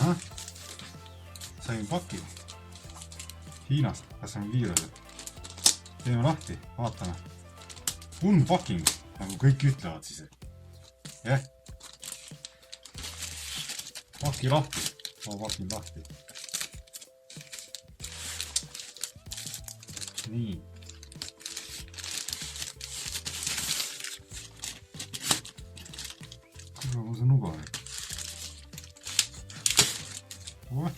Ahah. Sain paki Hiinast, kas on viirused? Teeme lahti, vaatame. Unpacking, nagu kõik ütlevad siis. Jah. Paki lahti. Ma pakin lahti. Nii. Kuule, ma see nuga või? Oot.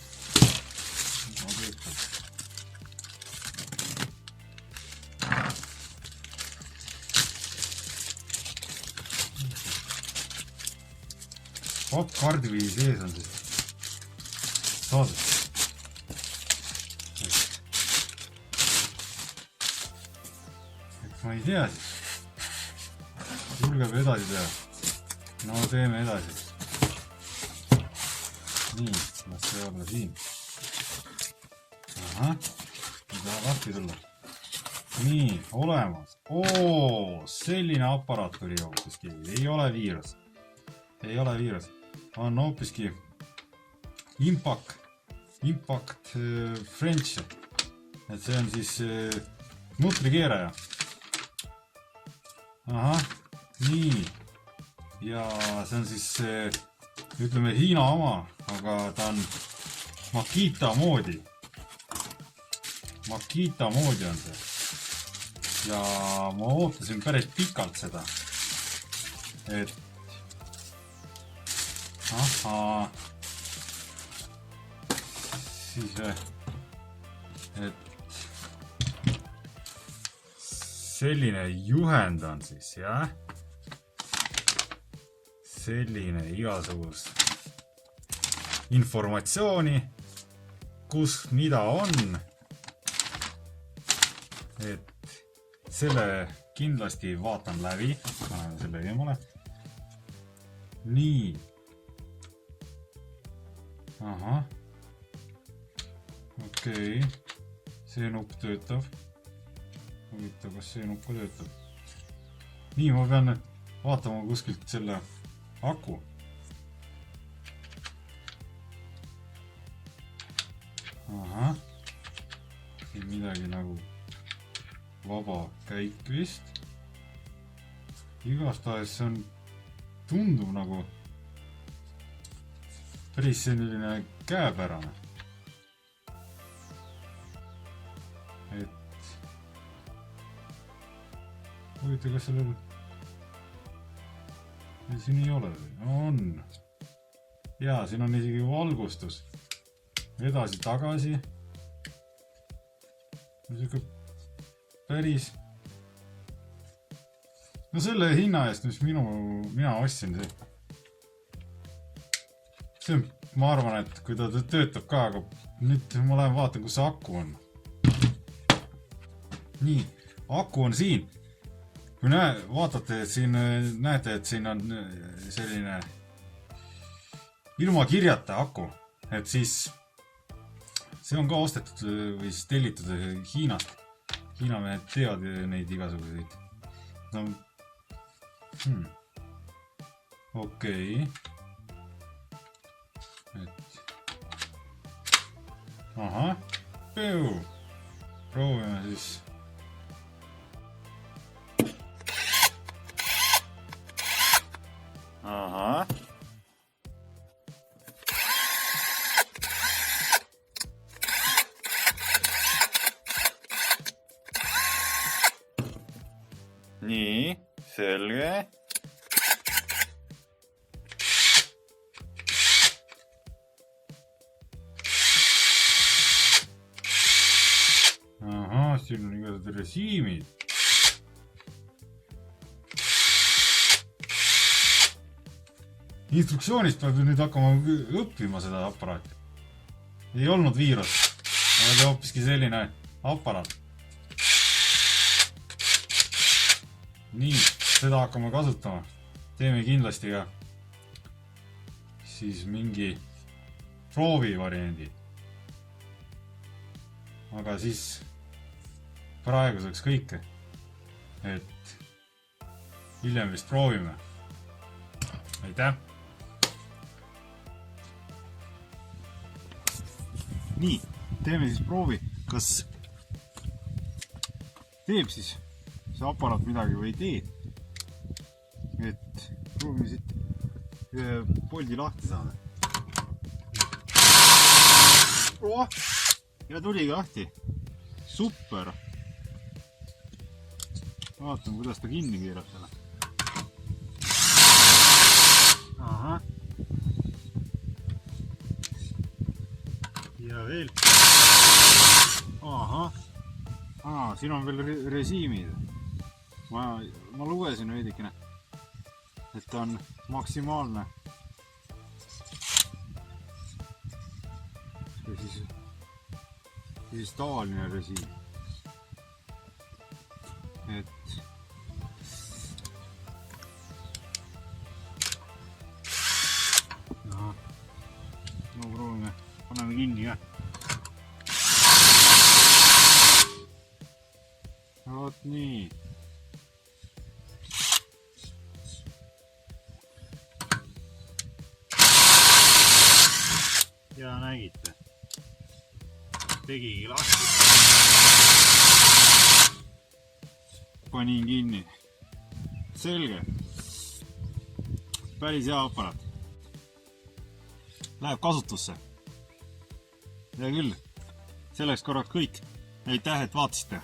Ma töötab. Pappkardi või sees on siis saadud. Ma ei tea siis. Julgeb edasi teha. No teeme edasi. Nii, las see olla siin. Ahah, ei taha lahti tulla. Nii, olemas. Oo, selline aparaat tuli hoopiski. Ei ole viirus. Ei ole viirus. On hoopiski Impact French. Et see on siis nutrikeeraja. Ahah, nii. Ja see on siis, ütleme, Hiina oma, aga ta on Makita moodi. Makita moodi on see. Ja ma ootasin päris pikalt seda. Et ahhaa. Siis et selline juhend on siis, jah. Selline igasugust informatsiooni, kus mida on. Et selle kindlasti vaatan läbi, panen selle eemale. Nii. Ahah. Okei. See nupp töötab. Huvitav, kas see nupp ka töötab. Nii, ma pean vaatama kuskilt selle aku. Ahah. Siin midagi nagu vaba käik vist. Igastahes see on, tundub nagu päris selline käepärane. Et huvitav, kas sellel siin ei ole? On. Jaa, siin on isegi valgustus. Edasi tagasi. Niisugune päris. No selle hinna eest, mis mina ostsin see. See on, ma arvan, et kui ta töötab ka, aga nüüd ma lähen vaatan, kus see aku on. Nii, aku on siin. Kui vaatate, siin näete, et siin on selline ilma kirjata aku, et siis see on ka ostetud või siis tellitud Hiinast. Hiina mehed teevad neid igasuguseid. No, okei. Ahah, pöö. Proovime siis. Ahah. Nii, selge. Ahah, siin on igasugused režiimid. Instruktsioonist peab nüüd hakkama õppima seda aparaati. Ei olnud viirus, aga oli hoopiski selline aparaat. Nii, seda hakkame kasutama. Teeme kindlasti ka siis mingi proovi variandi. Aga siis praeguseks kõike. Et hiljem vist proovime. Aitäh! nii, teeme siis proovi, kas teeb siis see aparaat midagi või ei tee. Et proovime siit ühe poldi lahti saada. Ja tuligi lahti. Super! Vaatame, kuidas ta kinni keerab selle. Aha. Ja veel. Aha. Siin on veel resiimid. Ma lugesin veidikene, et ta on maksimaalne. Ja siis tavaline resiim. Et no proovime, paneme kinni ka. Vot nii. Ja nägite. Tegigi lahti. Panin kinni. Selge. Päris hea aparaat. Läheb kasutusse. Ja küll. Selleks korraks kõik. Aitäh, et vaatasite.